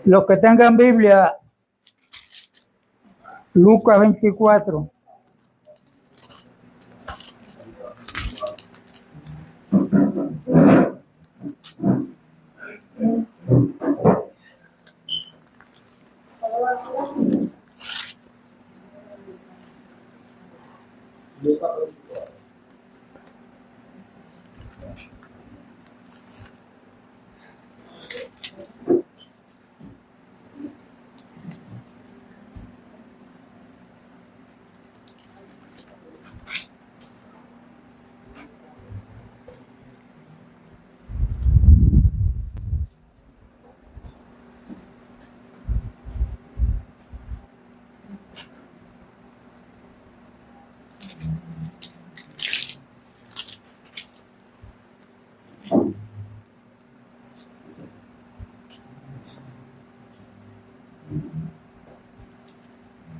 Los que tengan Biblia, Lucas 24.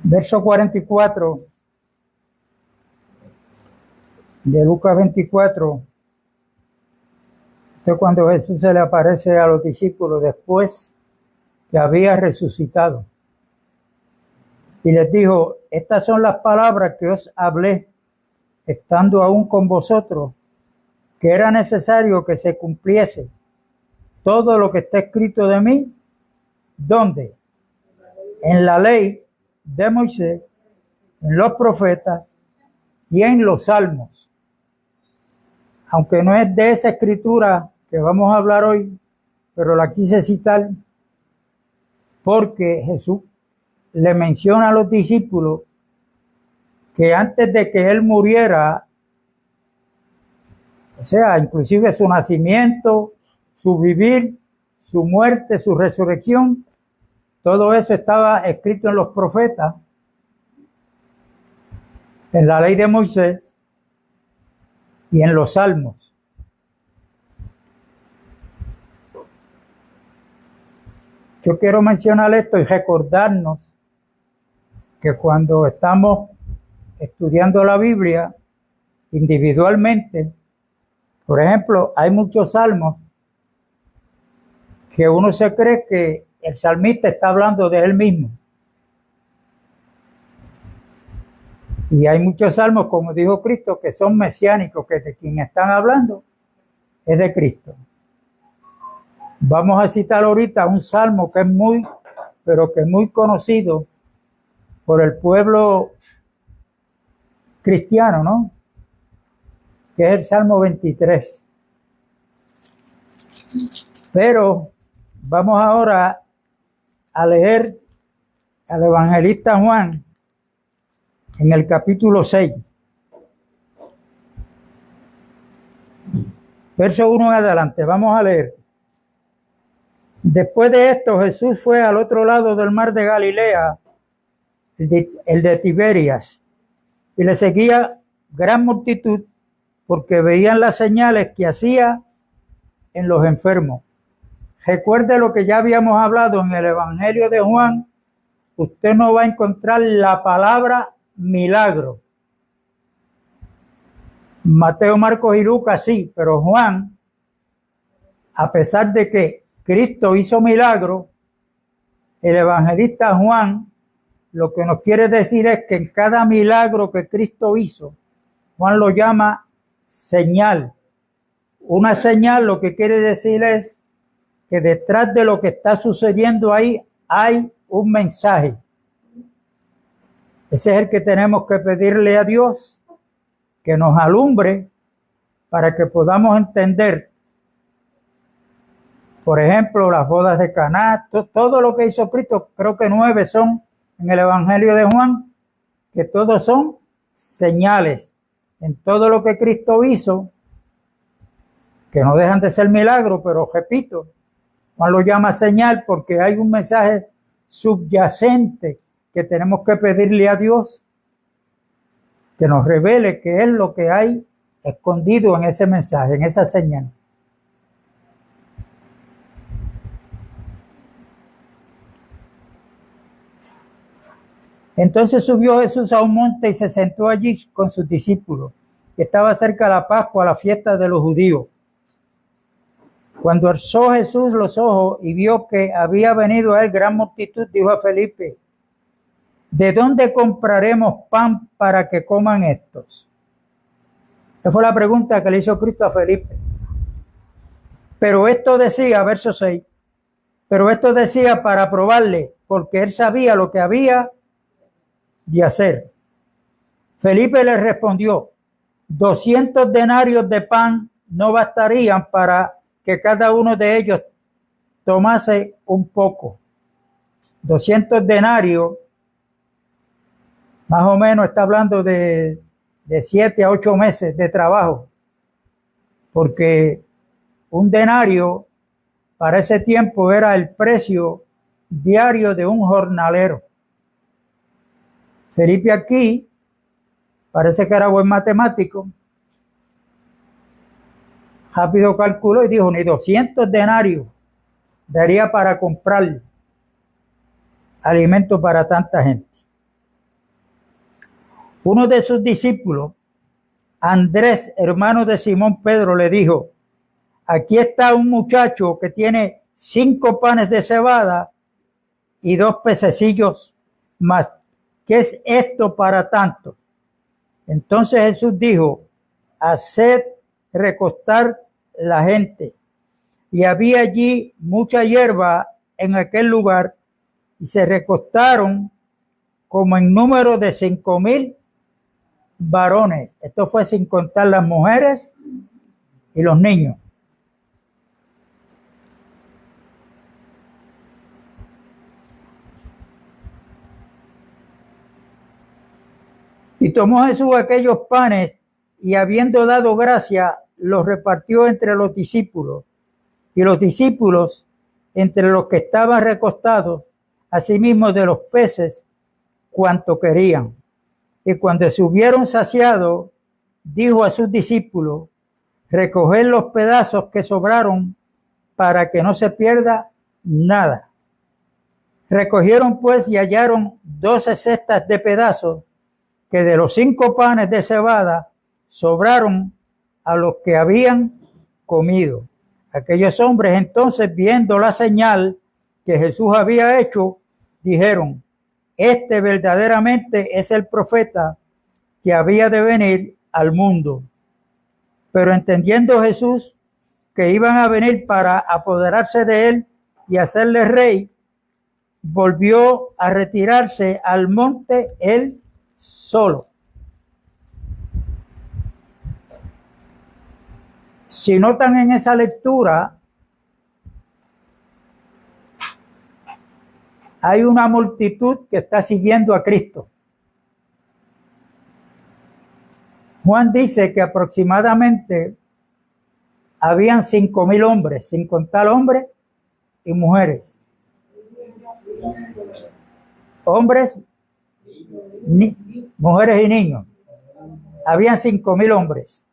Verso 44 de Lucas 24. Esto es cuando Jesús se le aparece a los discípulos después que había resucitado. Y les dijo: estas son las palabras que os hablé, estando aún con vosotros, que era necesario que se cumpliese todo lo que está escrito de mí. ¿Dónde? En la ley de Moisés, en los profetas y en los salmos. Aunque no es de esa escritura que vamos a hablar hoy, pero la quise citar porque Jesús le menciona a los discípulos que antes de que él muriera, o sea, inclusive su nacimiento, su vivir, su muerte, su resurrección, todo eso estaba escrito en los profetas, en la ley de Moisés y en los salmos. Yo quiero mencionar esto y recordarnos que cuando estamos estudiando la Biblia individualmente, por ejemplo, hay muchos salmos que uno se cree que el salmista está hablando de él mismo. Y hay muchos salmos, como dijo Cristo, que son mesiánicos, que de quien están hablando es de Cristo. Vamos a citar ahorita un salmo que es muy conocido por el pueblo cristiano, ¿no? Que es el Salmo 23. Pero vamos ahora a leer al evangelista Juan en el capítulo 6. Verso 1 en adelante, vamos a leer. Después de esto, Jesús fue al otro lado del mar de Galilea, el de Tiberias, y le seguía gran multitud porque veían las señales que hacía en los enfermos. Recuerde lo que ya habíamos hablado en el Evangelio de Juan. Usted no va a encontrar la palabra milagro. Mateo, Marcos y Lucas sí, pero Juan, a pesar de que Cristo hizo milagro, el evangelista Juan lo que nos quiere decir es que en cada milagro que Cristo hizo, Juan lo llama señal. Una señal lo que quiere decir es que detrás de lo que está sucediendo ahí hay un mensaje. Ese es el que tenemos que pedirle a Dios, que nos alumbre para que podamos entender. Por ejemplo, las bodas de Caná, todo lo que hizo Cristo, creo que 9 son en el Evangelio de Juan, que todos son señales. En todo lo que Cristo hizo, que no dejan de ser milagros, pero repito, Juan lo llama señal porque hay un mensaje subyacente que tenemos que pedirle a Dios que nos revele qué es lo que hay escondido en ese mensaje, en esa señal. Entonces subió Jesús a un monte y se sentó allí con sus discípulos. Estaba cerca la Pascua, la fiesta de los judíos. Cuando alzó Jesús los ojos y vio que había venido a él gran multitud, dijo a Felipe: ¿de dónde compraremos pan para que coman estos? Esa fue la pregunta que le hizo Cristo a Felipe. Pero esto decía, verso 6, pero esto decía para probarle, porque él sabía lo que había de hacer. Felipe le respondió: 200 denarios de pan no bastarían para que cada uno de ellos tomase un poco. 200 denarios, más o menos está hablando de 7 a 8 meses de trabajo, porque un denario para ese tiempo era el precio diario de un jornalero. Felipe aquí parece que era buen matemático, rápido calculó y dijo: ni 200 denarios daría para comprar alimento para tanta gente. Uno de sus discípulos, Andrés, hermano de Simón Pedro, le dijo: aquí está un muchacho que tiene 5 panes de cebada y 2 pececillos más. ¿Qué es esto para tanto? Entonces Jesús dijo: haced recostar la gente. Y había allí mucha hierba en aquel lugar, y se recostaron como en número de 5,000 varones. Esto fue sin contar las mujeres y los niños. Y tomó Jesús aquellos panes y, habiendo dado gracia, los repartió entre los discípulos, y los discípulos entre los que estaban recostados, asimismo de los peces, cuanto querían. Y cuando se hubieron saciado, dijo a sus discípulos: recoged los pedazos que sobraron para que no se pierda nada. Recogieron pues y hallaron 12 cestas de pedazos que de los 5 panes de cebada sobraron a los que habían comido. Aquellos hombres entonces, viendo la señal que Jesús había hecho, dijeron: este verdaderamente es el profeta que había de venir al mundo. Pero entendiendo Jesús que iban a venir para apoderarse de él y hacerle rey, volvió a retirarse al monte él solo. Si notan en esa lectura, hay una multitud que está siguiendo a Cristo. Juan dice que aproximadamente habían 5,000 hombres, sin contar hombres y mujeres. Hombres, mujeres y niños. Habían 5,000 hombres,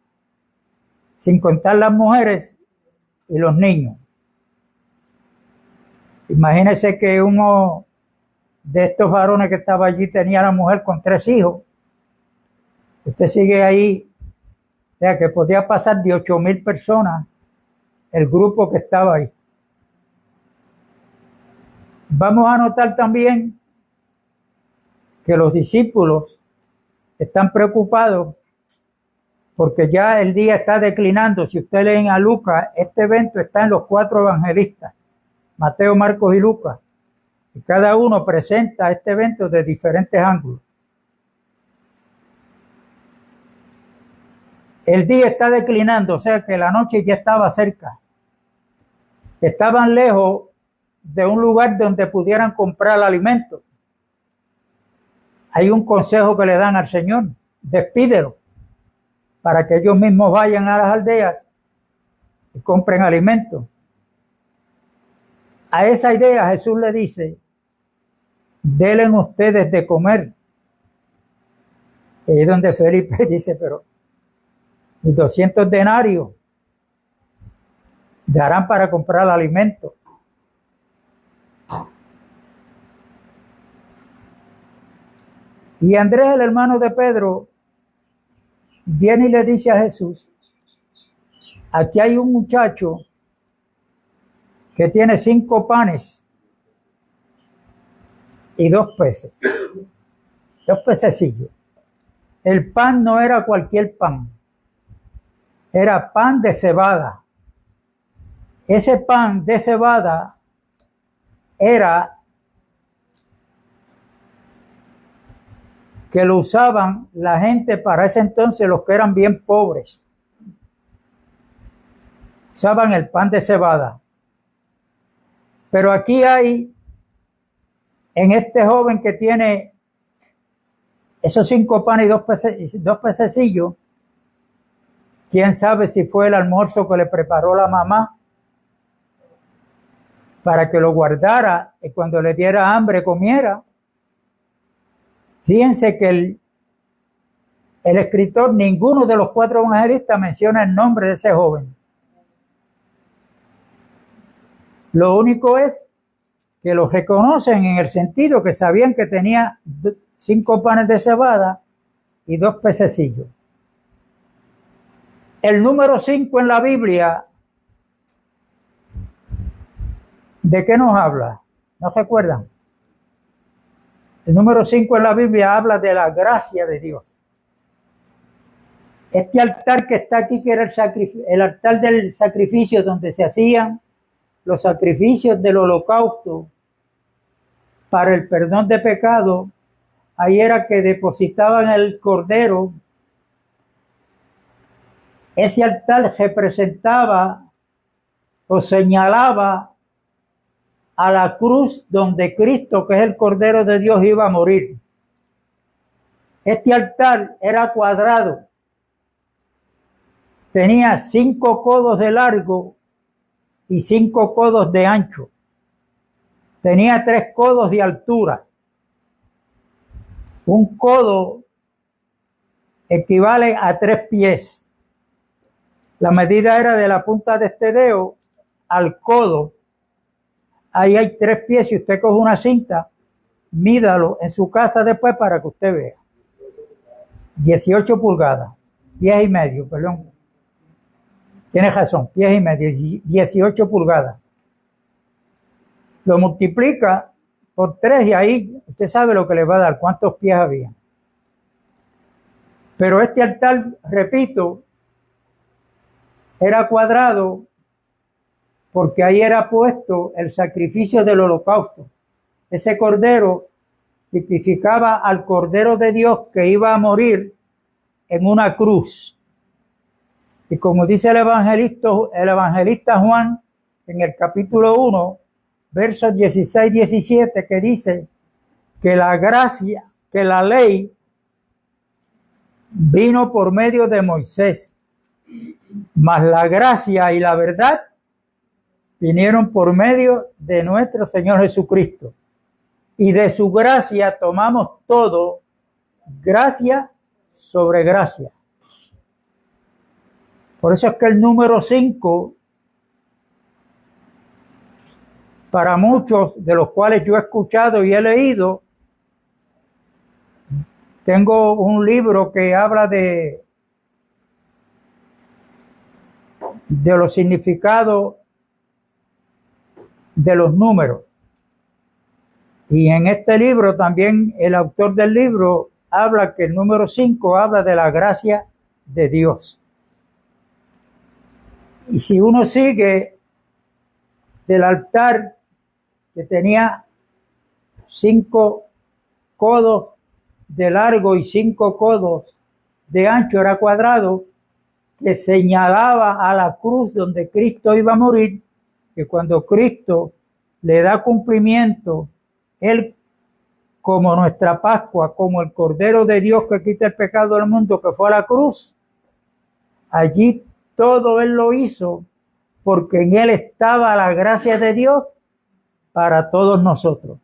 sin contar las mujeres y los niños. Imagínense que uno de estos varones que estaba allí tenía a la mujer con 3 hijos. Usted sigue ahí, o sea que podía pasar de 8,000 personas el grupo que estaba ahí. Vamos a notar también que los discípulos están preocupados porque ya el día está declinando. Si usted leen a Lucas, este evento está en los 4 evangelistas, Mateo, Marcos y Lucas, y cada uno presenta este evento de diferentes ángulos. El día está declinando, o sea que la noche ya estaba cerca. Estaban lejos de un lugar donde pudieran comprar alimentos. Hay un consejo que le dan al Señor: despídelo para que ellos mismos vayan a las aldeas y compren alimentos. A esa idea Jesús le dice: denle ustedes de comer. Y es donde Felipe dice: pero 200 denarios darán para comprar alimentos. Y Andrés, el hermano de Pedro, viene y le dice a Jesús, aquí hay un muchacho que tiene 5 panes y 2 peces, 2 pececillos. El pan no era cualquier pan, era pan de cebada. Ese pan de cebada era que lo usaban la gente para ese entonces, los que eran bien pobres. Usaban el pan de cebada. Pero aquí hay, en este joven que tiene esos 5 panes y 2 pececillos, quién sabe si fue el almuerzo que le preparó la mamá para que lo guardara y cuando le diera hambre comiera. Fíjense que el escritor, ninguno de los 4 evangelistas menciona el nombre de ese joven. Lo único es que lo reconocen en el sentido que sabían que tenía 5 panes de cebada y 2 pececillos. El número 5 en la Biblia, ¿de qué nos habla? ¿No recuerdan? El número 5 en la Biblia habla de la gracia de Dios. Este altar que está aquí, que era el altar del sacrificio donde se hacían los sacrificios del holocausto para el perdón de pecado, ahí era que depositaban el cordero. Ese altar representaba o señalaba a la cruz donde Cristo, que es el Cordero de Dios, iba a morir. Este altar era cuadrado, tenía 5 codos de largo y 5 codos de ancho. Tenía 3 codos de altura. Un codo equivale a 3 pies. La medida era de la punta de este dedo al codo. Ahí hay 3 pies. Si usted coge una cinta, mídalo en su casa después para que usted vea. 18 pulgadas. Pies y medio, perdón. Tiene razón, pies y medio, 18 pulgadas. Lo multiplica por 3 y ahí usted sabe lo que le va a dar, cuántos pies había. Pero este altar, repito, era cuadrado porque ahí era puesto el sacrificio del holocausto. Ese cordero tipificaba al Cordero de Dios que iba a morir en una cruz. Y como dice el evangelista Juan en el capítulo 1, versos 16-17, que dice que la gracia, que la ley vino por medio de Moisés, mas la gracia y la verdad vinieron por medio de nuestro Señor Jesucristo. Y de su gracia tomamos todo, gracia sobre gracia. Por eso es que el número 5, para muchos de los cuales yo he escuchado y he leído, tengo un libro que habla de los significados de los números. Y en este libro también el autor del libro habla que el número 5 habla de la gracia de Dios. Y si uno sigue del altar que tenía 5 codos de largo y 5 codos de ancho, era cuadrado, que señalaba a la cruz donde Cristo iba a morir, que cuando Cristo le da cumplimiento, Él como nuestra Pascua, como el Cordero de Dios que quita el pecado del mundo, que fue a la cruz, allí todo Él lo hizo porque en Él estaba la gracia de Dios para todos nosotros.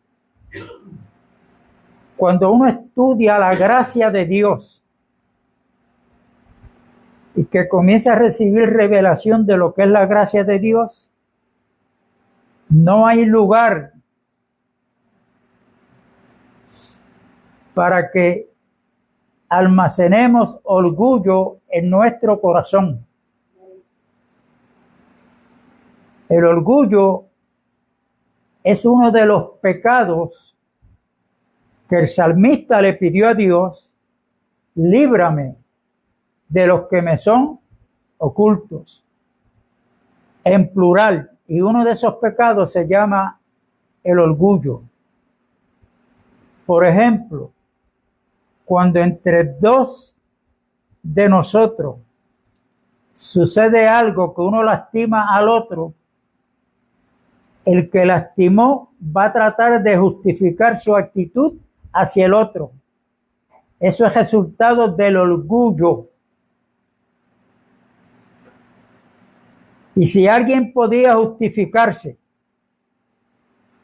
Cuando uno estudia la gracia de Dios y que comienza a recibir revelación de lo que es la gracia de Dios, no hay lugar para que almacenemos orgullo en nuestro corazón. El orgullo es uno de los pecados que el salmista le pidió a Dios: líbrame de los que me son ocultos, en plural, y uno de esos pecados se llama el orgullo. Por ejemplo, cuando entre dos de nosotros sucede algo que uno lastima al otro, el que lastimó va a tratar de justificar su actitud hacia el otro. Eso es resultado del orgullo. Y si alguien podía justificarse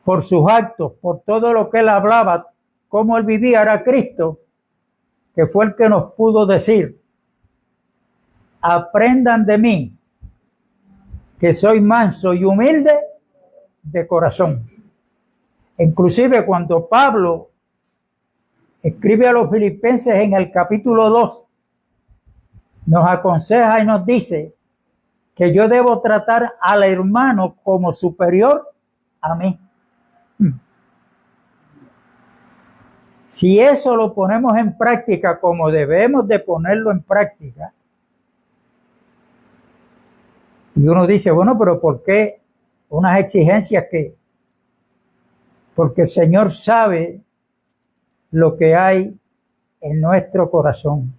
por sus actos, por todo lo que él hablaba, cómo él vivía, era Cristo, que fue el que nos pudo decir: aprendan de mí, que soy manso y humilde de corazón. Inclusive cuando Pablo escribe a los filipenses en el capítulo 2, nos aconseja y nos dice que yo debo tratar al hermano como superior a mí. Si eso lo ponemos en práctica como debemos de ponerlo en práctica, y uno dice, bueno, pero ¿por qué unas exigencias que? Porque el Señor sabe lo que hay en nuestro corazón.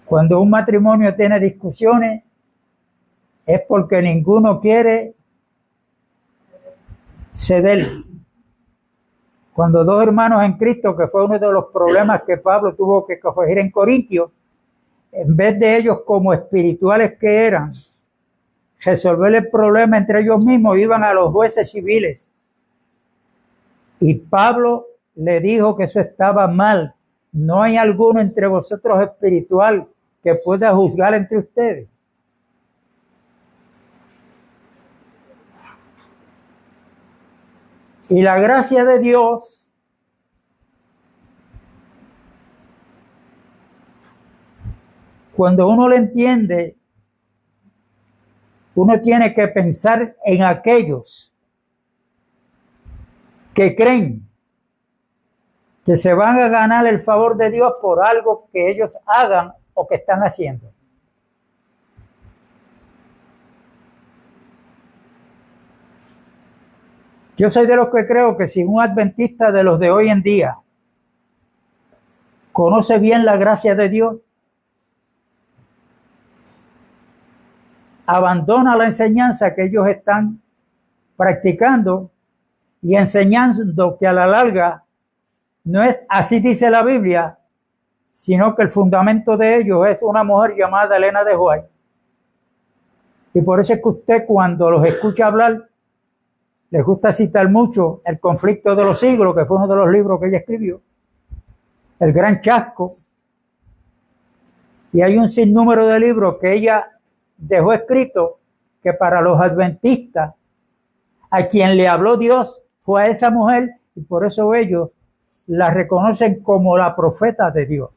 Cuando un matrimonio tiene discusiones, es porque ninguno quiere ceder. Cuando dos hermanos en Cristo, que fue uno de los problemas que Pablo tuvo que corregir en Corintios, en vez de ellos como espirituales que eran, resolver el problema entre ellos mismos, iban a los jueces civiles. Y Pablo le dijo que eso estaba mal. No hay alguno entre vosotros espiritual que pueda juzgar entre ustedes. Y la gracia de Dios cuando uno lo entiende, uno tiene que pensar en aquellos que creen que se van a ganar el favor de Dios por algo que ellos hagan o que están haciendo. Yo soy de los que creo que si un adventista de los de hoy en día conoce bien la gracia de Dios, abandona la enseñanza que ellos están practicando y enseñando que a la larga no es así dice la Biblia, sino que el fundamento de ellos es una mujer llamada Elena de White. Y por eso es que usted cuando los escucha hablar, les gusta citar mucho El conflicto de los siglos, que fue uno de los libros que ella escribió, El gran chasco, y hay un sinnúmero de libros que ella dejó escrito que para los adventistas, a quien le habló Dios fue a esa mujer, y por eso ellos la reconocen como la profeta de Dios.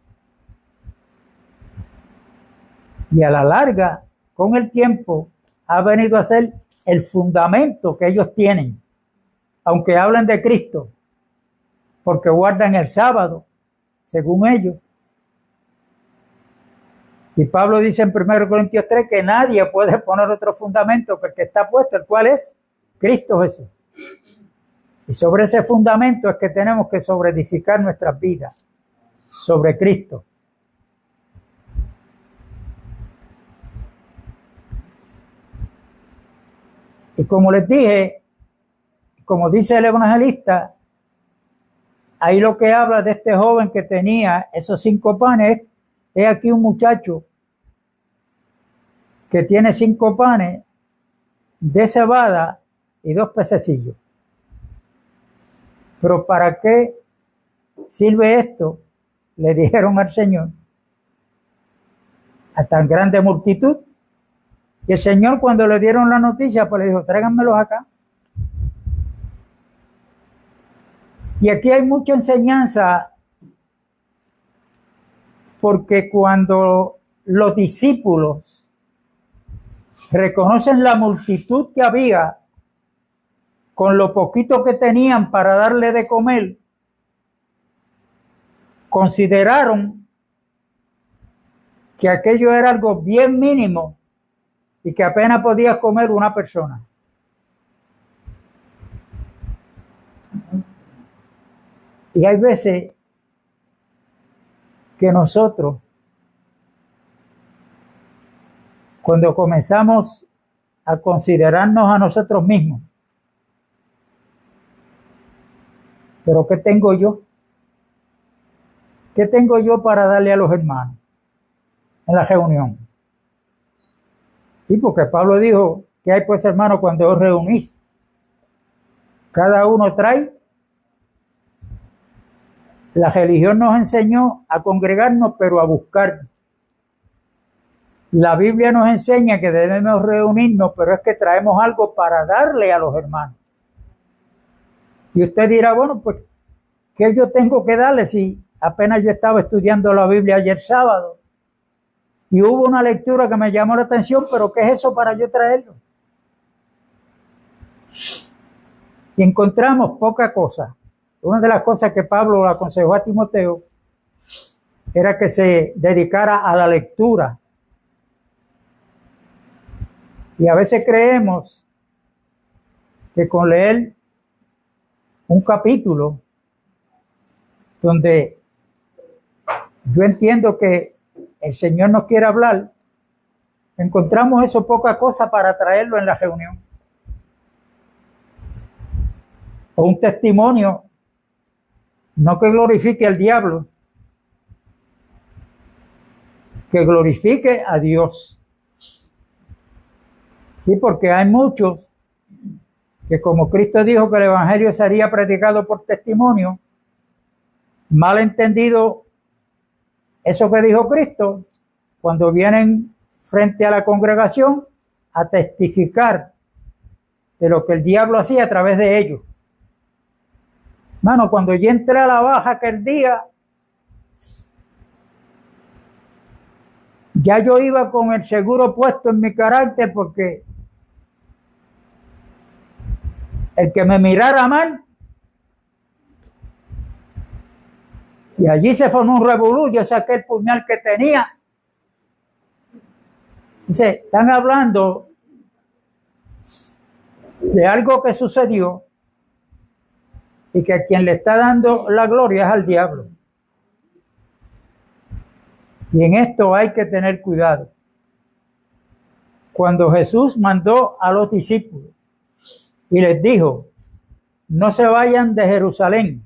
Y a la larga, con el tiempo, ha venido a ser el fundamento que ellos tienen, aunque hablan de Cristo, porque guardan el sábado, según ellos. Y Pablo dice en 1 Corintios 3 que nadie puede poner otro fundamento que el que está puesto, el cual es Cristo Jesús. Y sobre ese fundamento es que tenemos que sobreedificar nuestras vidas, sobre Cristo. Y como les dije, como dice el evangelista, ahí lo que habla de este joven que tenía esos 5 panes, es aquí un muchacho que tiene 5 panes de cebada y 2 pececillos. Pero ¿para qué sirve esto? Le dijeron al Señor, a tan grande multitud. Y el Señor, cuando le dieron la noticia, pues le dijo, tráiganmelos acá. Y aquí hay mucha enseñanza, porque cuando los discípulos reconocen la multitud que había con lo poquito que tenían para darle de comer, consideraron que aquello era algo bien mínimo y que apenas podía comer una persona. Y hay veces que nosotros, cuando comenzamos a considerarnos a nosotros mismos, ¿pero qué tengo yo? ¿Qué tengo yo para darle a los hermanos en la reunión? Y porque Pablo dijo que hay pues, hermanos, cuando os reunís, cada uno trae. La religión nos enseñó a congregarnos, pero a buscar. La Biblia nos enseña que debemos reunirnos, pero es que traemos algo para darle a los hermanos. Y usted dirá, bueno, pues, ¿qué yo tengo que darle si apenas yo estaba estudiando la Biblia ayer sábado? Y hubo una lectura que me llamó la atención, pero ¿qué es eso para yo traerlo? Y encontramos poca cosa. Una de las cosas que Pablo le aconsejó a Timoteo era que se dedicara a la lectura. Y a veces creemos que con leer un capítulo donde yo entiendo que el Señor nos quiere hablar, encontramos eso poca cosa para traerlo en la reunión. O un testimonio, no que glorifique al diablo, que glorifique a Dios. Sí, porque hay muchos que, como Cristo dijo que el evangelio sería predicado por testimonio, mal entendido eso que dijo Cristo, cuando vienen frente a la congregación a testificar de lo que el diablo hacía a través de ellos. Mano, cuando yo entré a la baja aquel día, ya yo iba con el seguro puesto en mi carácter, porque el que me mirara mal, y allí se formó un revolú, yo saqué el puñal que tenía. Dice, están hablando de algo que sucedió y que a quien le está dando la gloria es al diablo. Y en esto hay que tener cuidado. Cuando Jesús mandó a los discípulos y les dijo, no se vayan de Jerusalén,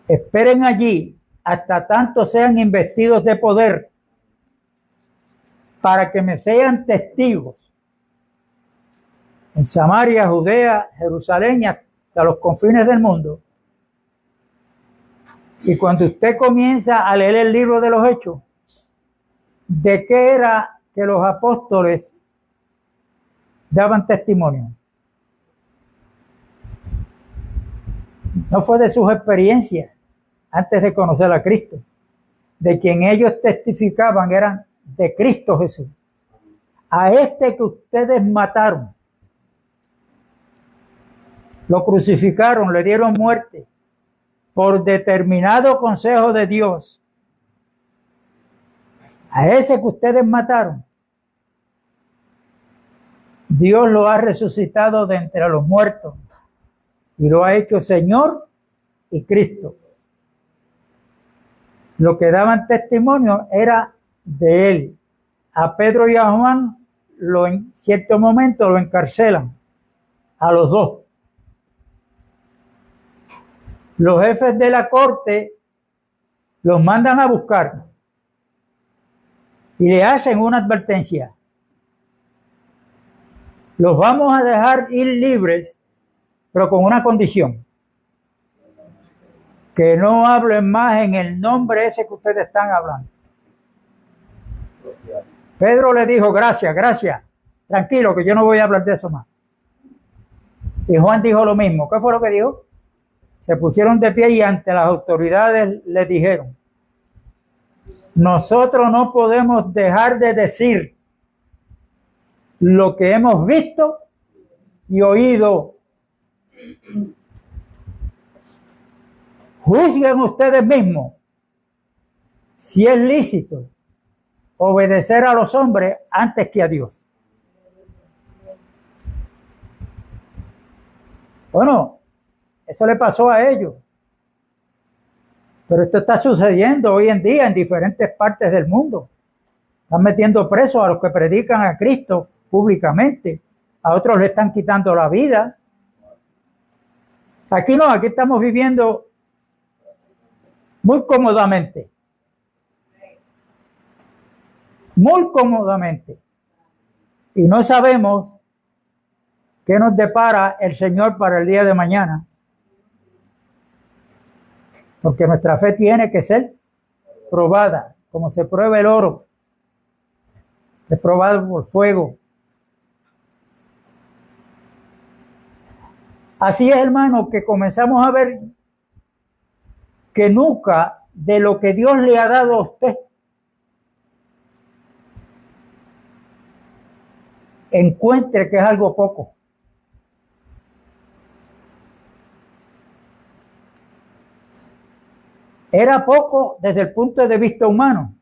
esperen allí hasta tanto sean investidos de poder, para que me sean testigos en Samaria, Judea, Jerusalén y hasta los confines del mundo. Y cuando usted comienza a leer el libro de los Hechos, ¿de qué era que los apóstoles daban testimonio? No fue de sus experiencias antes de conocer a Cristo. De quien ellos testificaban eran de Cristo Jesús. A este que ustedes mataron, lo crucificaron, le dieron muerte por determinado consejo de Dios. A ese que ustedes mataron, Dios lo ha resucitado de entre los muertos y lo ha hecho Señor y Cristo. Lo que daban testimonio era de él. A Pedro y a Juan en cierto momento lo encarcelan, a los dos. Los jefes de la corte los mandan a buscar y le hacen una advertencia. Los vamos a dejar ir libres, pero con una condición: que no hablen más en el nombre ese que ustedes están hablando. Pedro le dijo, gracias, tranquilo, que yo no voy a hablar de eso más. Y Juan dijo lo mismo. ¿Qué fue lo que dijo? se pusieron de pie y ante las autoridades les dijeron: nosotros no podemos dejar de decir lo que hemos visto y oído. Juzguen ustedes mismos si es lícito obedecer a los hombres antes que a Dios. Bueno, eso le pasó a ellos. Pero esto está sucediendo hoy en día en diferentes partes del mundo. Están metiendo presos a los que predican a Cristo públicamente. A otros le están quitando la vida. Aquí no, aquí estamos viviendo muy cómodamente. Muy cómodamente. Y no sabemos qué nos depara el Señor para el día de mañana. Porque nuestra fe tiene que ser probada, como se prueba el oro. Es probado por fuego. Así es, hermano, que comenzamos a ver que nunca de lo que Dios le ha dado a usted encuentre que es algo poco. Era poco desde el punto de vista humano.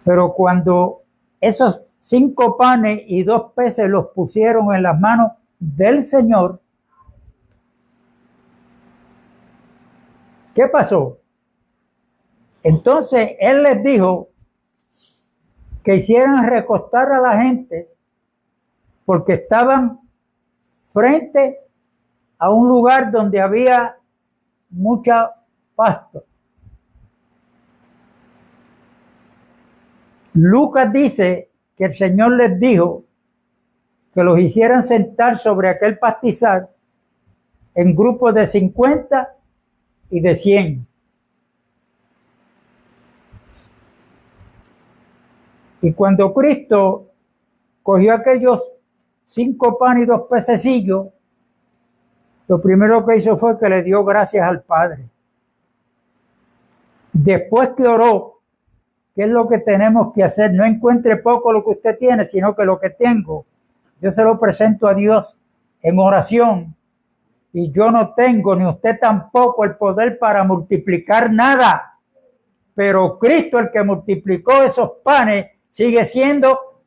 Pero cuando esos 5 panes y 2 peces los pusieron en las manos del Señor, ¿qué pasó? Entonces Él les dijo que hicieran recostar a la gente porque estaban frente a un lugar donde había mucha pasto. Lucas dice que el Señor les dijo que los hicieran sentar sobre aquel pastizal en grupos de 50 y de 100. Y cuando Cristo cogió aquellos 5 panes y 2 pececillos, lo primero que hizo fue que le dio gracias al Padre. Después que oró, ¿qué es lo que tenemos que hacer? No encuentre poco lo que usted tiene, sino que lo que tengo, yo se lo presento a Dios en oración. Y yo no tengo, ni usted tampoco, el poder para multiplicar nada. Pero Cristo, el que multiplicó esos panes, sigue siendo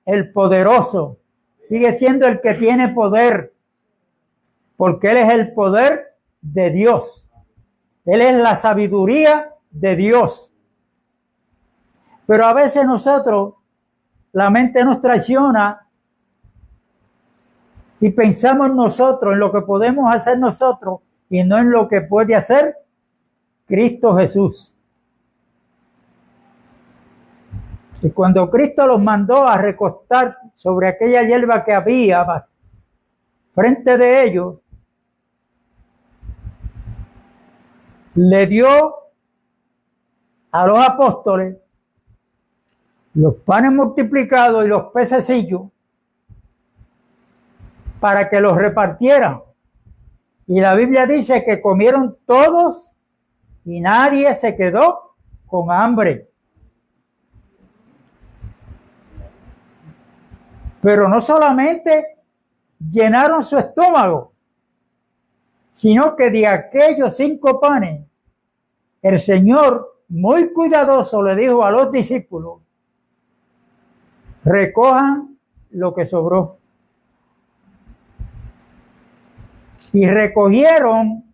el poderoso. Sigue siendo el que tiene poder. Porque Él es el poder de Dios. Él es la sabiduría de Dios. Pero a veces nosotros, la mente nos traiciona y pensamos nosotros en lo que podemos hacer nosotros y no en lo que puede hacer Cristo Jesús. Y cuando Cristo los mandó a recostar sobre aquella hierba que había frente de ellos, le dio a los apóstoles los panes multiplicados y los pececillos para que los repartieran. Y la Biblia dice que comieron todos y nadie se quedó con hambre. Pero no solamente llenaron su estómago, sino que de aquellos 5 panes, el Señor, muy cuidadoso, le dijo a los discípulos: recojan lo que sobró. Y recogieron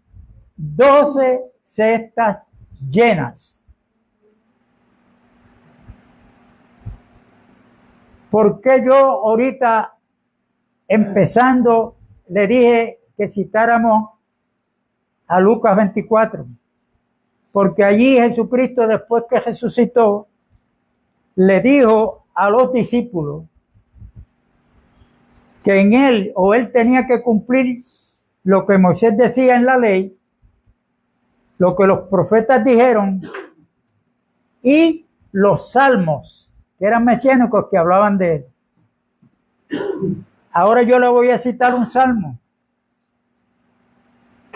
12 cestas llenas. ¿Por qué yo ahorita, empezando, le dije que citáramos a Lucas 24? Porque allí Jesucristo, después que resucitó, le dijo a los discípulos que en él, o él tenía que cumplir lo que Moisés decía en la ley, lo que los profetas dijeron, y los salmos, que eran mesiánicos, que hablaban de él. Ahora yo le voy a citar un salmo.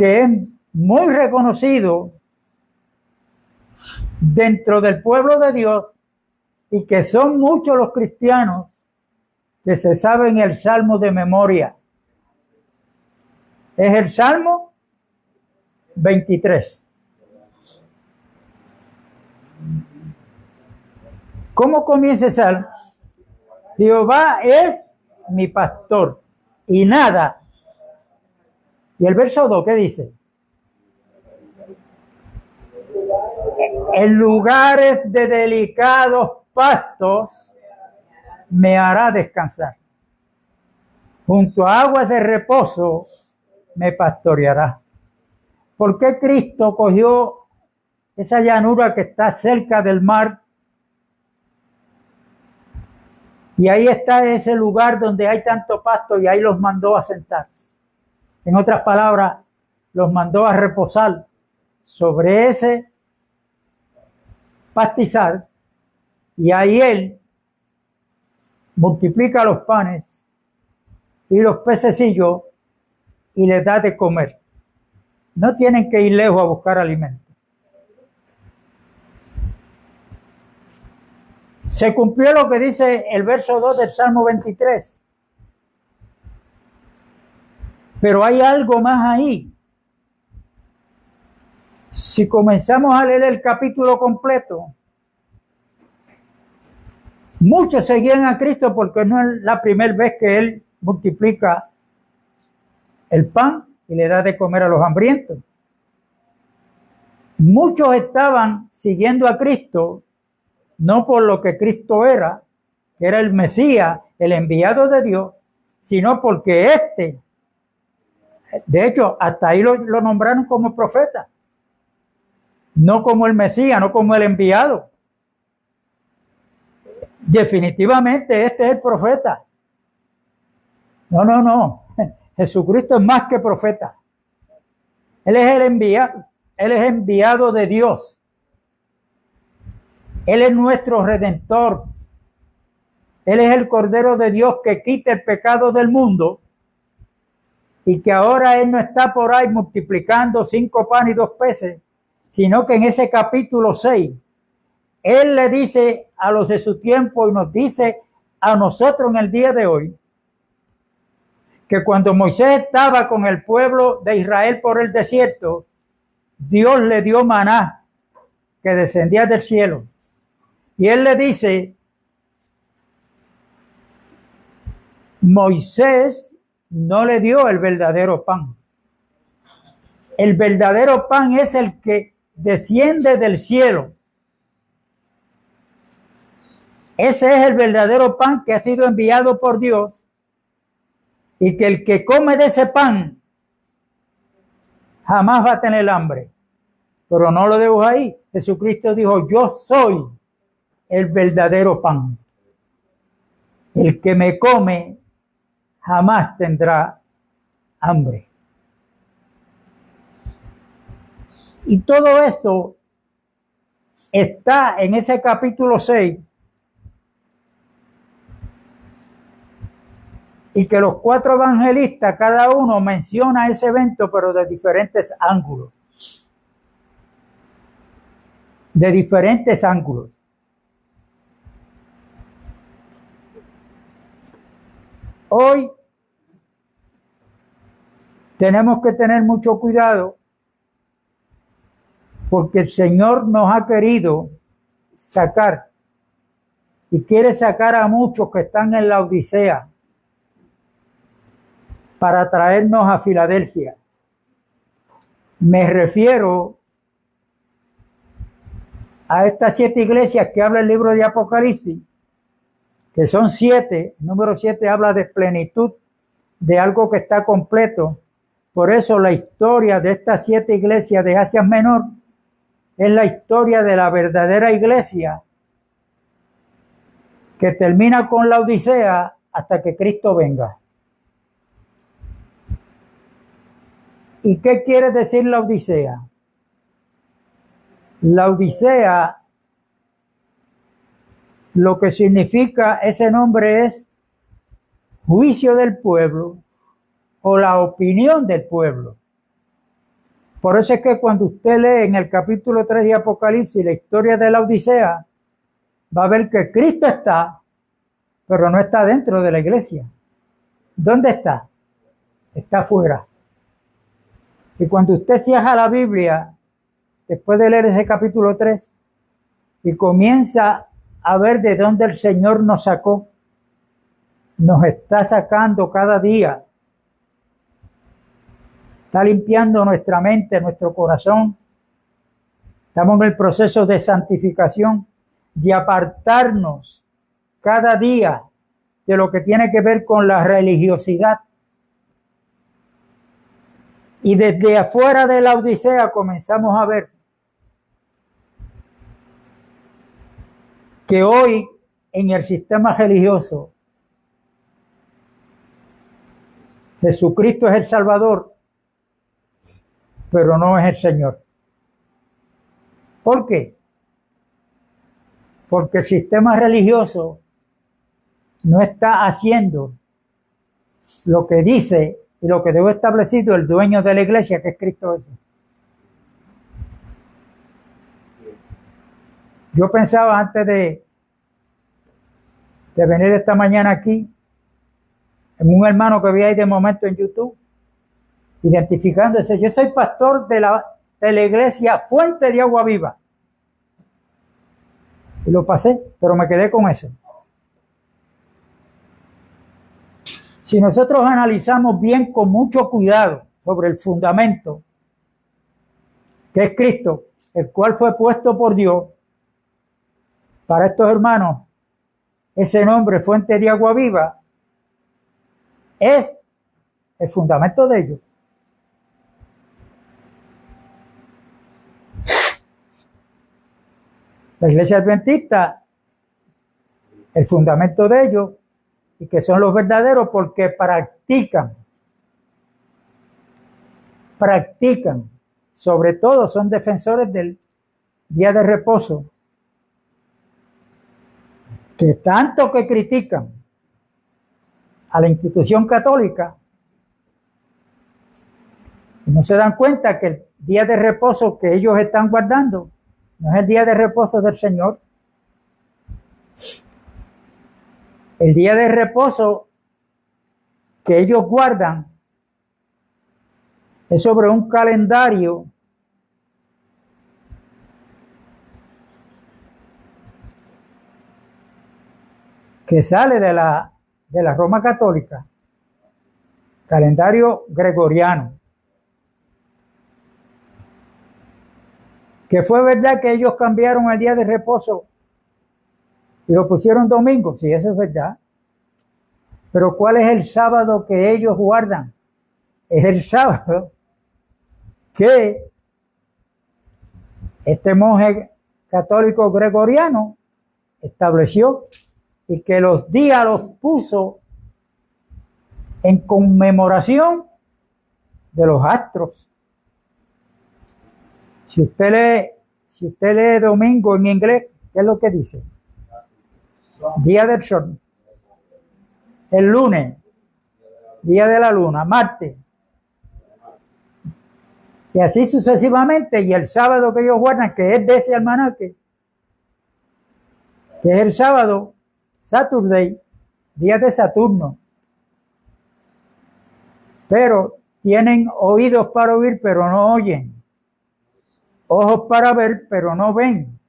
que es muy reconocido dentro del pueblo de Dios y que son muchos los cristianos que se saben el Salmo de memoria. Es el Salmo 23. ¿Cómo comienza el Salmo? Jehová es mi pastor y nada. Y el verso 2, ¿qué dice? En lugares de delicados pastos me hará descansar. Junto a aguas de reposo me pastoreará. ¿Por qué Cristo cogió esa llanura que está cerca del mar? Y ahí está ese lugar donde hay tanto pasto y ahí los mandó a sentar. En otras palabras, los mandó a reposar sobre ese pastizal y ahí él multiplica los panes y los pececillos y les da de comer. No tienen que ir lejos a buscar alimento. Se cumplió lo que dice el verso 2 del Salmo 23. Pero hay algo más ahí. Si comenzamos a leer el capítulo completo, muchos seguían a Cristo porque no es la primera vez que Él multiplica el pan y le da de comer a los hambrientos. Muchos estaban siguiendo a Cristo, no por lo que Cristo era, que era el Mesías, el enviado de Dios, sino porque de hecho, hasta ahí lo nombraron como profeta, no como el Mesías, no como el enviado. Definitivamente este es el profeta. No. Jesucristo es más que profeta. Él es el enviado. Él es enviado de Dios. Él es nuestro Redentor. Él es el Cordero de Dios que quita el pecado del mundo y que ahora Él no está por ahí multiplicando 5 panes y 2 peces, sino que en ese capítulo 6, Él le dice a los de su tiempo y nos dice a nosotros en el día de hoy, que cuando Moisés estaba con el pueblo de Israel por el desierto, Dios le dio maná que descendía del cielo. Y Él le dice, Moisés no le dio el verdadero pan. El verdadero pan es el que desciende del cielo. Ese es el verdadero pan que ha sido enviado por Dios y que el que come de ese pan jamás va a tener hambre. Pero no lo dejo ahí. Jesucristo dijo, yo soy el verdadero pan. El que me come jamás tendrá hambre. Y todo esto está en ese capítulo 6 y que los 4 evangelistas, cada uno menciona ese evento, pero de diferentes ángulos. De diferentes ángulos. Hoy tenemos que tener mucho cuidado porque el Señor nos ha querido sacar y quiere sacar a muchos que están en la Odisea para traernos a Filadelfia. Me refiero a estas 7 iglesias que habla el libro de Apocalipsis, que son 7, el número 7 habla de plenitud, de algo que está completo. Por eso la historia de estas 7 iglesias de Asia Menor es la historia de la verdadera iglesia que termina con la Odisea hasta que Cristo venga. ¿Y qué quiere decir la Odisea? La Odisea, lo que significa ese nombre es juicio del pueblo o la opinión del pueblo. Por eso es que cuando usted lee en el capítulo 3 de Apocalipsis la historia de la Odisea, va a ver que Cristo está, pero no está dentro de la iglesia. ¿Dónde está? Está afuera. Y cuando usted cierra la Biblia, después de leer ese capítulo 3, y comienza a ver de dónde el Señor nos sacó, nos está sacando cada día, está limpiando nuestra mente, nuestro corazón. Estamos en el proceso de santificación, de apartarnos cada día de lo que tiene que ver con la religiosidad. Y desde afuera de la Odisea comenzamos a ver que hoy en el sistema religioso Jesucristo es el Salvador, pero no es el Señor. ¿Por qué? Porque el sistema religioso no está haciendo lo que dice y lo que debe establecido el dueño de la iglesia, que es Cristo Jesús. Yo pensaba antes de venir esta mañana aquí, en un hermano que vi ahí de momento en YouTube, identificándose. Yo soy pastor de la iglesia Fuente de Agua Viva. Y lo pasé, pero me quedé con eso. Si nosotros analizamos bien, con mucho cuidado, sobre el fundamento, que es Cristo, el cual fue puesto por Dios, para estos hermanos, ese nombre, Fuente de Agua Viva, es el fundamento de ellos. La iglesia adventista, el fundamento de ellos, y que son los verdaderos porque practican, sobre todo son defensores del día de reposo, que tanto que critican a la institución católica, y no se dan cuenta que el día de reposo que ellos están guardando no es el día de reposo del Señor. El día de reposo que ellos guardan es sobre un calendario que sale de la Roma católica, calendario gregoriano. Que fue verdad que ellos cambiaron el día de reposo y lo pusieron domingo, sí, eso es verdad. Pero ¿cuál es el sábado que ellos guardan? Es el sábado que este monje católico gregoriano estableció y que los días los puso en conmemoración de los astros. Si usted lee domingo en inglés, ¿qué es lo que dice? Día del sol. El lunes, día de la luna. Martes. Y así sucesivamente. Y el sábado que ellos guardan, que es de ese almanaque, que es el sábado, Saturday, día de Saturno. Pero tienen oídos para oír, pero no oyen. Ojos para ver, pero no ven.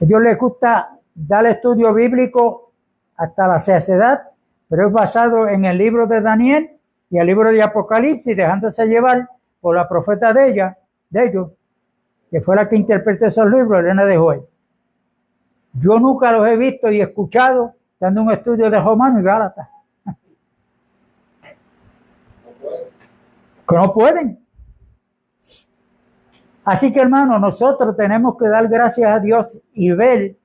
A ellos les gusta dar estudio bíblico hasta la saciedad, pero es basado en el libro de Daniel y el libro de Apocalipsis, dejándose llevar por la profeta de ellos, que fue la que interpretó esos libros, Elena de Joy. Yo nunca los he visto y escuchado dando un estudio de Romanos y Gálatas. Que no pueden. Así que, hermanos, nosotros tenemos que dar gracias a Dios y ver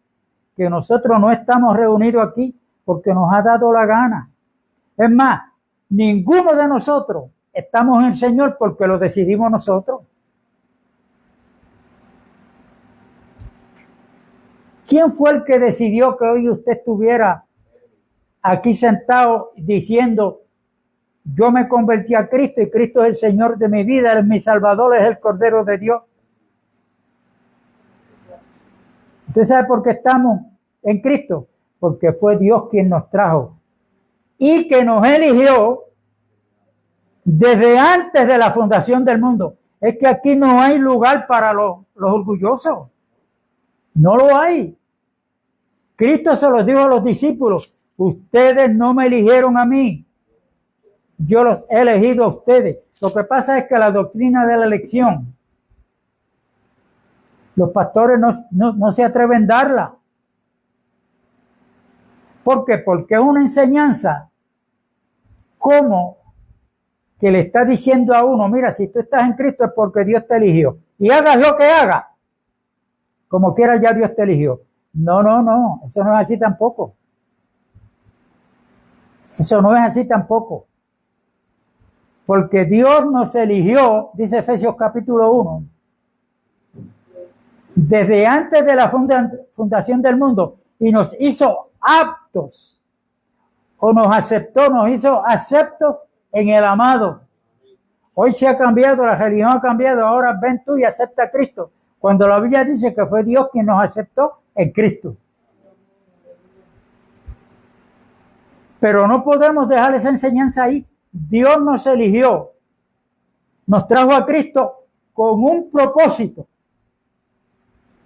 que nosotros no estamos reunidos aquí porque nos ha dado la gana. Es más, ninguno de nosotros estamos en el Señor porque lo decidimos nosotros. ¿Quién fue el que decidió que hoy usted estuviera aquí sentado diciendo, Yo me convertí a Cristo y Cristo es el Señor de mi vida, Él es mi Salvador, es el Cordero de Dios. ¿Usted sabe por qué estamos en Cristo? Porque fue Dios quien nos trajo y que nos eligió desde antes de la fundación del mundo. Es que aquí no hay lugar para los orgullosos. No lo hay. Cristo se los dijo a los discípulos: ustedes no me eligieron a mí, yo los he elegido a ustedes. Lo que pasa es que la doctrina de la elección, los pastores no se atreven a darla. ¿Por qué? Porque es una enseñanza como que le está diciendo a uno: mira, si tú estás en Cristo es porque Dios te eligió. Y hagas lo que hagas, como quiera ya Dios te eligió. No, eso no es así tampoco. Eso no es así tampoco. Porque Dios nos eligió, dice Efesios capítulo 1, desde antes de la fundación del mundo, y nos hizo aptos, o nos aceptó, nos hizo aceptos en el amado. Hoy se ha cambiado, la religión ha cambiado, ahora ven tú y acepta a Cristo, cuando la Biblia dice que fue Dios quien nos aceptó en Cristo. Pero no podemos dejar esa enseñanza ahí. Dios nos eligió, nos trajo a Cristo con un propósito.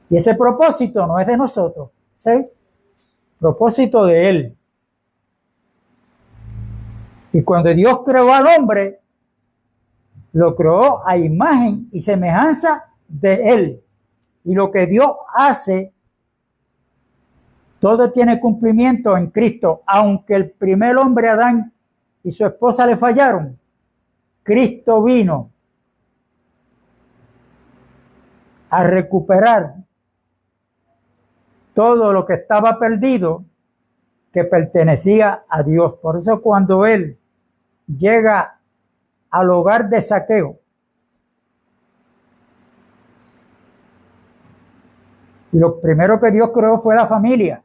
Y ese propósito no es de nosotros, ¿sí? Propósito de Él. Y cuando Dios creó al hombre, lo creó a imagen y semejanza de Él. Y lo que Dios hace, todo tiene cumplimiento en Cristo. Aunque el primer hombre, Adán, y su esposa le fallaron, Cristo vino a recuperar todo lo que estaba perdido, que pertenecía a Dios. Por eso cuando Él llega al hogar de Zaqueo, y lo primero que Dios creó fue la familia.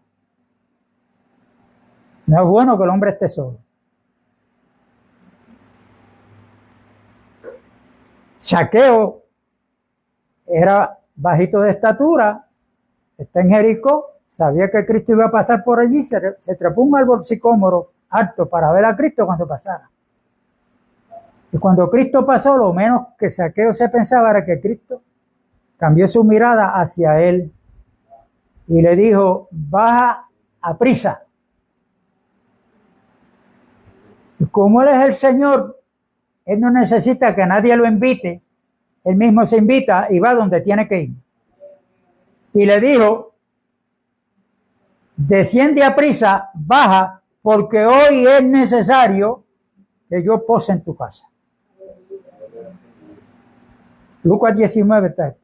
No es bueno que el hombre esté solo. Zaqueo era bajito de estatura, está en Jericó, sabía que Cristo iba a pasar por allí, se trepó un árbol sicómoro alto para ver a Cristo cuando pasara. Y cuando Cristo pasó, lo menos que Zaqueo se pensaba era que Cristo cambió su mirada hacia él y le dijo: baja a prisa. Y como Él es el Señor, Él no necesita que nadie lo invite, Él mismo se invita y va donde tiene que ir. Y le dijo: desciende a prisa, baja, porque hoy es necesario que yo pose en tu casa. Lucas 19 está.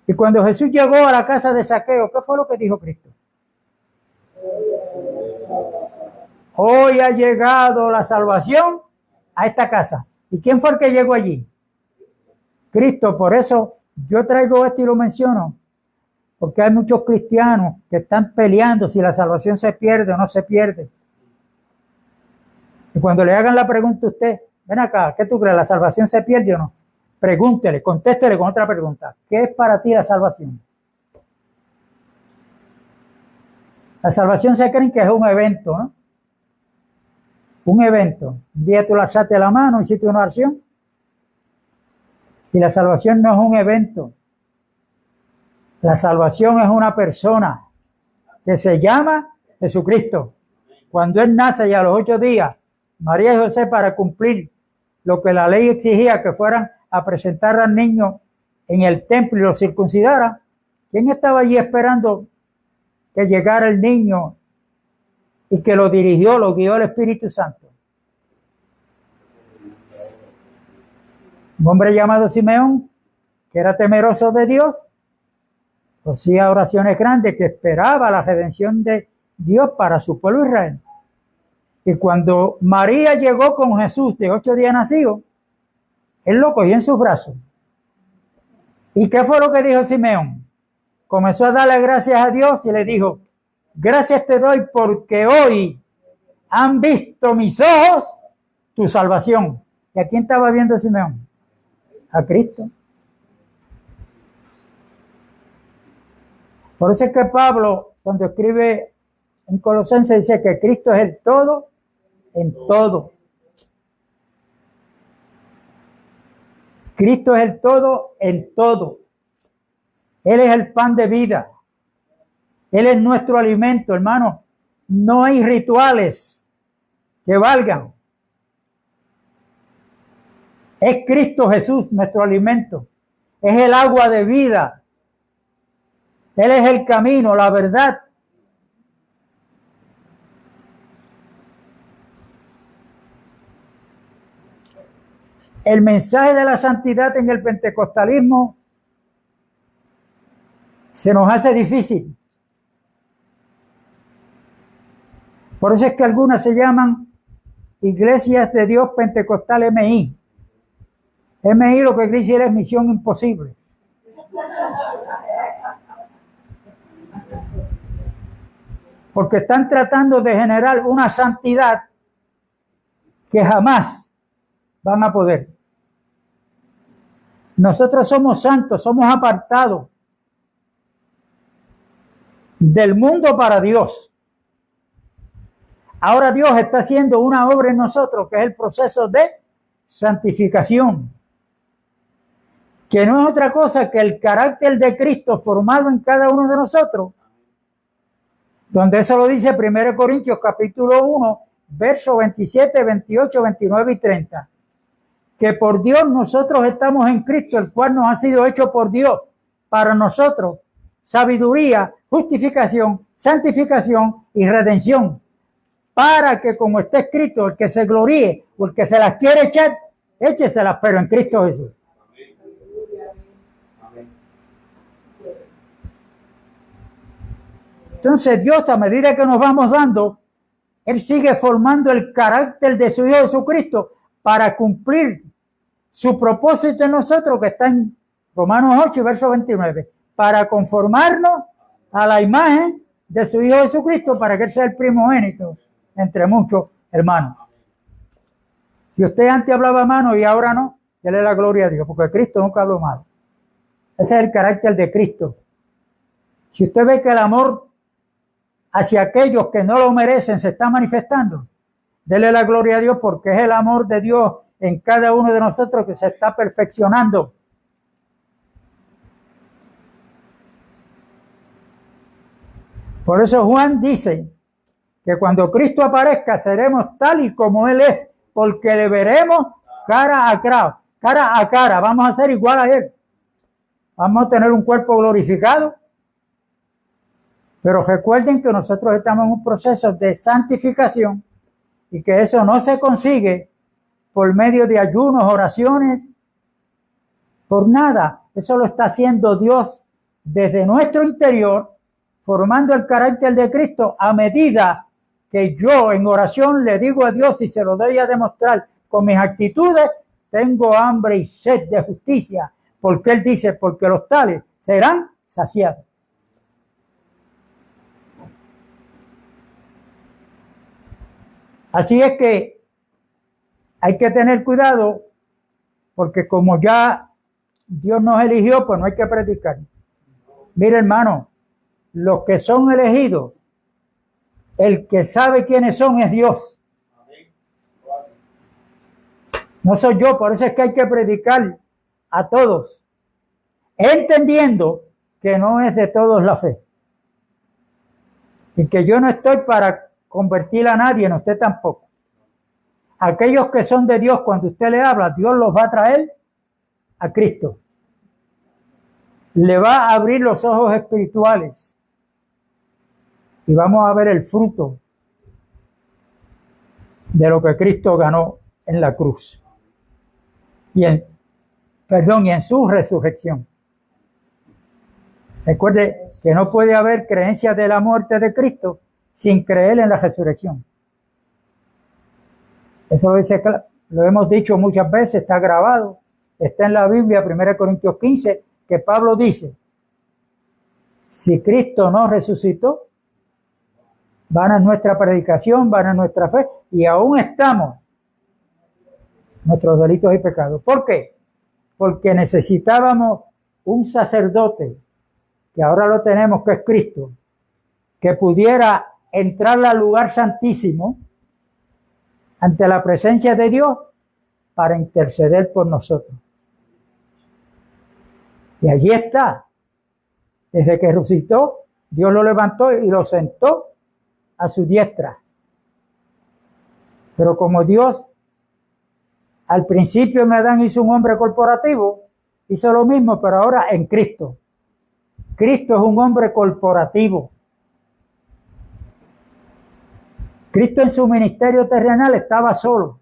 Y cuando Jesús llegó a la casa de Zaqueo, ¿qué fue lo que dijo Cristo? Hoy ha llegado la salvación a esta casa. ¿Y quién fue el que llegó allí? Cristo. Por eso yo traigo esto y lo menciono, porque hay muchos cristianos que están peleando si la salvación se pierde o no se pierde. Y cuando le hagan la pregunta a usted: ven acá, ¿qué tú crees? ¿La salvación se pierde o no? Pregúntele, contéstele con otra pregunta: ¿qué es para ti la salvación? La salvación se creen que es un evento, ¿no? Un evento. Un día tú la alzaste la mano, hiciste una oración. Y la salvación no es un evento. La salvación es una persona que se llama Jesucristo. Cuando Él nace y a los 8 días, María y José, para cumplir lo que la ley exigía, que fueran a presentar al niño en el templo y lo circuncidaran, ¿quién estaba allí esperando que llegara el niño y que lo dirigió, lo guió el Espíritu Santo? Un hombre llamado Simeón, que era temeroso de Dios, hacía oraciones grandes, que esperaba la redención de Dios para su pueblo Israel. Y cuando María llegó con Jesús de 8 días nacido, Él lo cogió en sus brazos. ¿Y qué fue lo que dijo Simeón? Comenzó a darle gracias a Dios y le dijo: gracias te doy porque hoy han visto mis ojos tu salvación. ¿Y a quién estaba viendo Simeón? A Cristo. Por eso es que Pablo, cuando escribe en Colosenses, dice que Cristo es el todo en todo. Cristo es el todo en todo. Él es el pan de vida. Él es nuestro alimento, hermano. No hay rituales que valgan. Es Cristo Jesús nuestro alimento. Es el agua de vida. Él es el camino, la verdad. El mensaje de la santidad en el pentecostalismo se nos hace difícil. Por eso es que algunas se llaman Iglesias de Dios Pentecostal MI. MI lo que quiere decir es misión imposible. Porque están tratando de generar una santidad que jamás van a poder. Nosotros somos santos, somos apartados del mundo para Dios. Ahora Dios está haciendo una obra en nosotros que es el proceso de santificación, que no es otra cosa que el carácter de Cristo formado en cada uno de nosotros, donde eso lo dice 1 Corintios capítulo 1, versos 27, 28, 29 y 30. Que por Dios nosotros estamos en Cristo, el cual nos ha sido hecho por Dios para nosotros sabiduría, justificación, santificación y redención, para que, como está escrito, el que se gloríe o el que se las quiere echar, écheselas, pero en Cristo Jesús. Entonces Dios, a medida que nos vamos dando, Él sigue formando el carácter de su Hijo Jesucristo para cumplir su propósito en nosotros, que está en Romanos 8, verso 29, para conformarnos a la imagen de su Hijo Jesucristo, para que Él sea el primogénito entre muchos hermanos. Si usted antes hablaba malo y ahora no, déle la gloria a Dios, porque Cristo nunca habló mal. Ese es el carácter de Cristo. Si usted ve que el amor hacia aquellos que no lo merecen se está manifestando, dele la gloria a Dios, porque es el amor de Dios en cada uno de nosotros que se está perfeccionando. Por eso Juan dice que cuando Cristo aparezca seremos tal y como Él es, porque le veremos cara a cara, vamos a ser igual a Él. Vamos a tener un cuerpo glorificado. Pero recuerden que nosotros estamos en un proceso de santificación y que eso no se consigue por medio de ayunos, oraciones, por nada. Eso lo está haciendo Dios desde nuestro interior, formando el carácter de Cristo a medida que yo en oración le digo a Dios y se lo doy a demostrar con mis actitudes, tengo hambre y sed de justicia, porque Él dice, porque los tales serán saciados. Así es que hay que tener cuidado, porque como ya Dios nos eligió, pues no hay que predicar. Mire, hermano, los que son elegidos, el que sabe quiénes son es Dios. No soy yo, por eso es que hay que predicar a todos, entendiendo que no es de todos la fe. Y que yo no estoy para convertir a nadie, no usted tampoco. Aquellos que son de Dios, cuando usted le habla, Dios los va a traer a Cristo. Le va a abrir los ojos espirituales y vamos a ver el fruto de lo que Cristo ganó en la cruz y en su resurrección. Recuerde que no puede haber creencia de la muerte de Cristo sin creer en la resurrección. Eso lo hemos dicho muchas veces, está grabado, está en la Biblia, 1 Corintios 15, que Pablo dice, si Cristo no resucitó, van a nuestra predicación, van a nuestra fe, y aún estamos nuestros delitos y pecados. ¿Por qué? Porque necesitábamos un sacerdote, que ahora lo tenemos, que es Cristo, que pudiera entrar al lugar santísimo ante la presencia de Dios para interceder por nosotros. Y allí está. Desde que resucitó, Dios lo levantó y lo sentó a su diestra. Pero como Dios al principio en Adán hizo un hombre corporativo, hizo lo mismo, pero ahora en Cristo. Cristo es un hombre corporativo. Cristo en su ministerio terrenal estaba solo.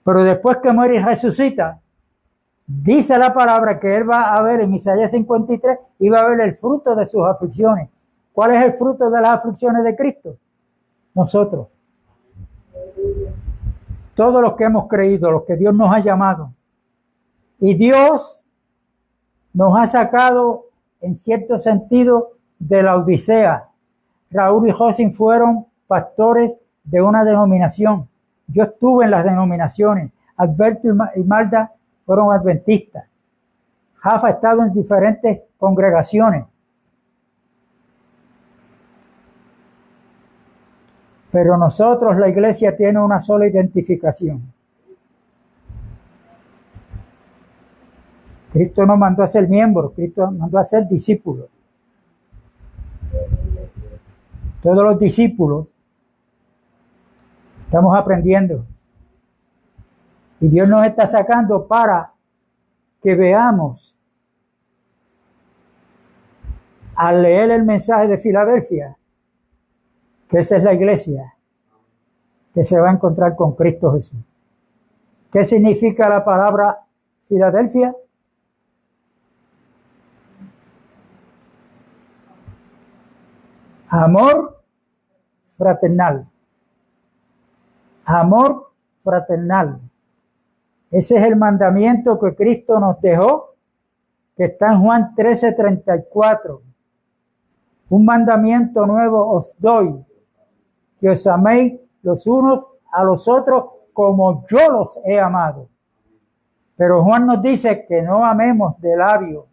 Pero después que muere y resucita, dice la palabra que él va a ver en Isaías 53, y va a ver el fruto de sus aflicciones. ¿Cuál es el fruto de las aflicciones de Cristo? Nosotros. Todos los que hemos creído, los que Dios nos ha llamado. Y Dios nos ha sacado, en cierto sentido, de la Odisea. Raúl y José fueron pastores de una denominación. Yo estuve en las denominaciones. Alberto y Malda fueron adventistas. Jafa ha estado en diferentes congregaciones. Pero nosotros, la iglesia, tiene una sola identificación. Cristo nos mandó a ser miembros, Cristo nos mandó a ser discípulos. Todos los discípulos estamos aprendiendo. Y Dios nos está sacando para que veamos, al leer el mensaje de Filadelfia, que esa es la iglesia que se va a encontrar con Cristo Jesús. ¿Qué significa la palabra Filadelfia? Amor fraternal. Amor fraternal. Ese es el mandamiento que Cristo nos dejó, que está en Juan 13:34. Un mandamiento nuevo os doy, que os améis los unos a los otros como yo los he amado. Pero Juan nos dice que no amemos de labios,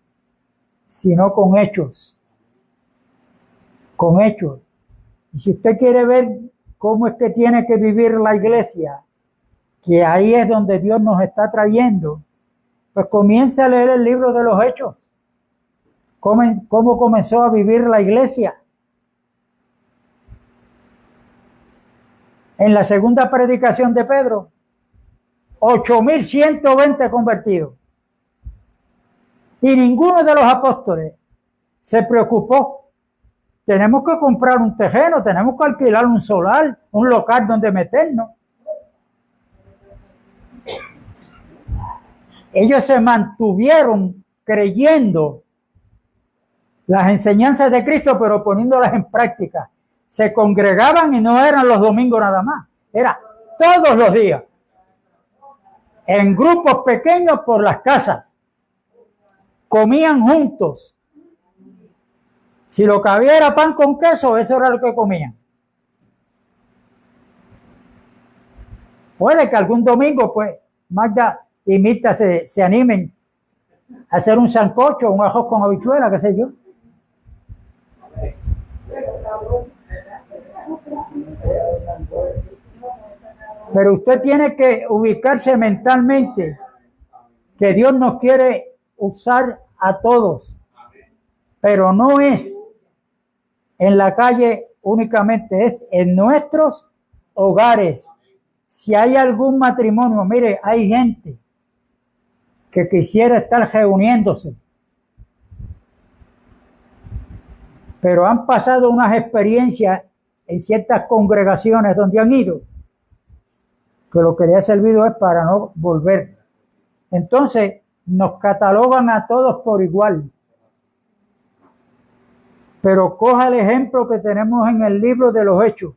sino con hechos. Con hechos. Y si usted quiere ver cómo es que tiene que vivir la iglesia, que ahí es donde Dios nos está trayendo, pues comienza a leer el libro de los Hechos. ¿Cómo comenzó a vivir la iglesia? En la segunda predicación de Pedro, 8.120 convertidos. Y ninguno de los apóstoles se preocupó. Tenemos que comprar un terreno, tenemos que alquilar un solar, un local donde meternos. Ellos se mantuvieron creyendo las enseñanzas de Cristo, pero poniéndolas en práctica. Se congregaban y no eran los domingos nada más, era todos los días, en grupos pequeños por las casas. Comían juntos. Si lo que había era pan con queso, eso era lo que comían. Puede que algún domingo, pues, Magda y Mirta se animen a hacer un sancocho, un arroz con habichuela, qué sé yo. Pero usted tiene que ubicarse mentalmente que Dios nos quiere usar a todos, pero no es en la calle únicamente, es en nuestros hogares. Si hay algún matrimonio, mire, hay gente que quisiera estar reuniéndose, pero han pasado unas experiencias en ciertas congregaciones donde han ido, que lo que le ha servido es para no volver. Entonces, nos catalogan a todos por igual. Pero coja el ejemplo que tenemos en el libro de los Hechos.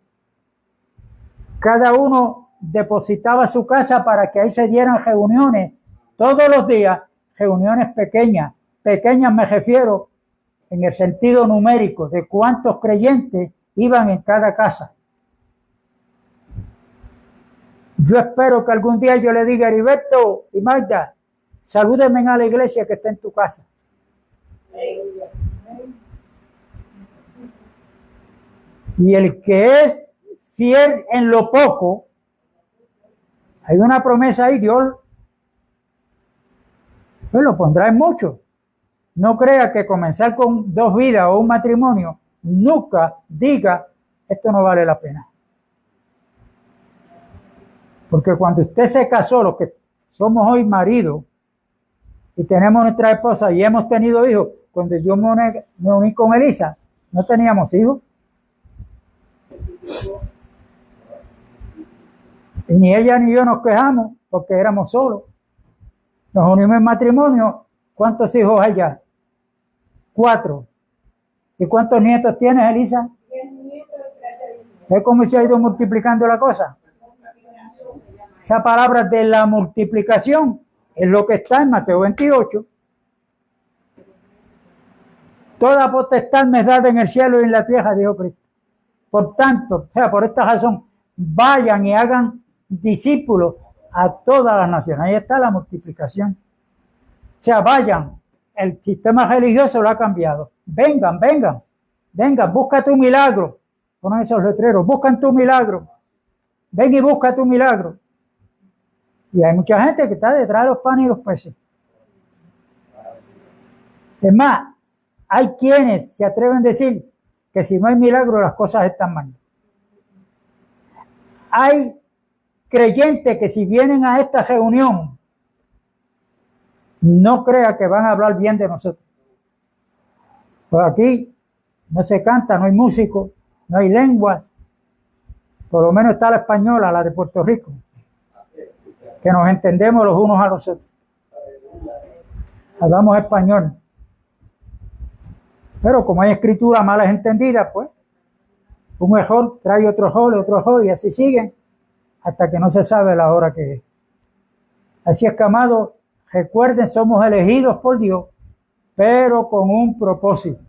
Cada uno depositaba su casa para que ahí se dieran reuniones todos los días, reuniones pequeñas. Pequeñas me refiero en el sentido numérico de cuántos creyentes iban en cada casa. Yo espero que algún día yo le diga a Heriberto y Magda, salúdenme a la iglesia que está en tu casa. Y el que es fiel en lo poco, hay una promesa ahí, Dios pues lo pondrá en mucho. No crea que comenzar con 2 vidas o un matrimonio nunca diga, esto no vale la pena. Porque cuando usted se casó, los que somos hoy maridos, y tenemos nuestra esposa y hemos tenido hijos, cuando yo me uní con Elisa, no teníamos hijos. Y ni ella ni yo nos quejamos porque éramos solos. Nos unimos en matrimonio. ¿Cuántos hijos hay ya? 4. ¿Y cuántos nietos tienes, Elisa? 10 nietos y 13 hijos. ¿Ves cómo se ha ido multiplicando la cosa? Esa palabra de la multiplicación es lo que está en Mateo 28. Toda potestad me es dada en el cielo y en la tierra, dijo Cristo. Por tanto, o sea, por esta razón, vayan y hagan discípulos a todas las naciones. Ahí está la multiplicación. O sea, vayan. El sistema religioso lo ha cambiado. Vengan, vengan, vengan, busca tu milagro. Ponen esos letreros, buscan tu milagro. Ven y busca tu milagro. Y hay mucha gente que está detrás de los panes y los peces. Es más, hay quienes se atreven a decir que si no hay milagro las cosas están mal. Hay creyentes que si vienen a esta reunión, no crea que van a hablar bien de nosotros. Pues aquí no se canta, no hay músico, no hay lenguas. Por lo menos está la española, la de Puerto Rico, que nos entendemos los unos a los otros. Hablamos español. Pero como hay escritura malas entendidas, pues, un error trae otro error, y así siguen, hasta que no se sabe la hora que es. Así es que, amados, recuerden, somos elegidos por Dios, pero con un propósito.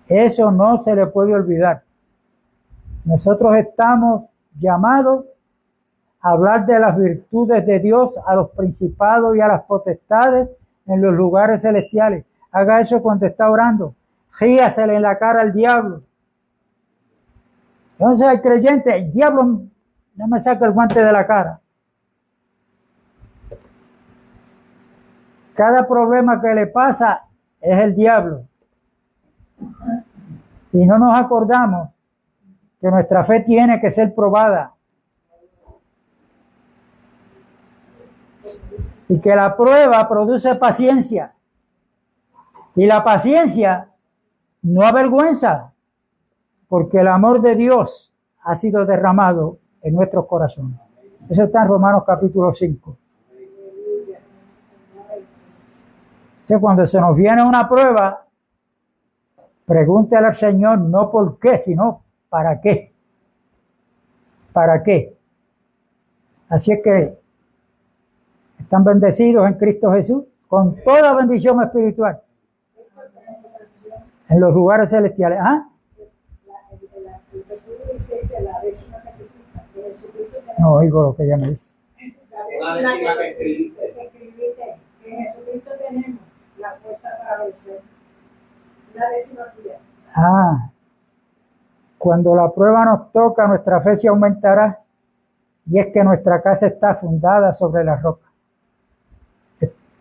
Eso no se le puede olvidar. Nosotros estamos llamados a hablar de las virtudes de Dios a los principados y a las potestades en los lugares celestiales. Haga eso cuando está orando. Ríasele en la cara al diablo. Entonces hay creyentes, el diablo no me saca el guante de la cara. Cada problema que le pasa es el diablo. Y no nos acordamos que nuestra fe tiene que ser probada. Y que la prueba produce paciencia. Y la paciencia no avergüenza, porque el amor de Dios ha sido derramado en nuestros corazones. Eso está en Romanos capítulo 5. Entonces, cuando se nos viene una prueba, pregúntale al Señor no por qué, sino para qué. ¿Para qué? Así es que están bendecidos en Cristo Jesús con toda bendición espiritual en los lugares celestiales. ¿Ah? No oigo lo que ella me dice. La décima que escribiste. En Jesucristo tenemos la fuerza para vencer. La décima tuya. Ah, cuando la prueba nos toca, nuestra fe se aumentará, y es que nuestra casa está fundada sobre la roca.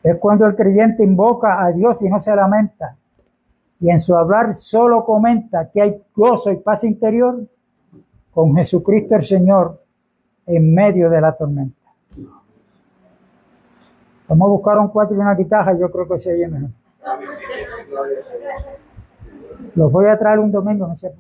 Es cuando el creyente invoca a Dios y no se lamenta, y en su hablar solo comenta que hay gozo y paz interior con Jesucristo el Señor en medio de la tormenta. Vamos a buscar un 4 y una guitarra, yo creo que se oye mejor. Los voy a traer un domingo, no sé.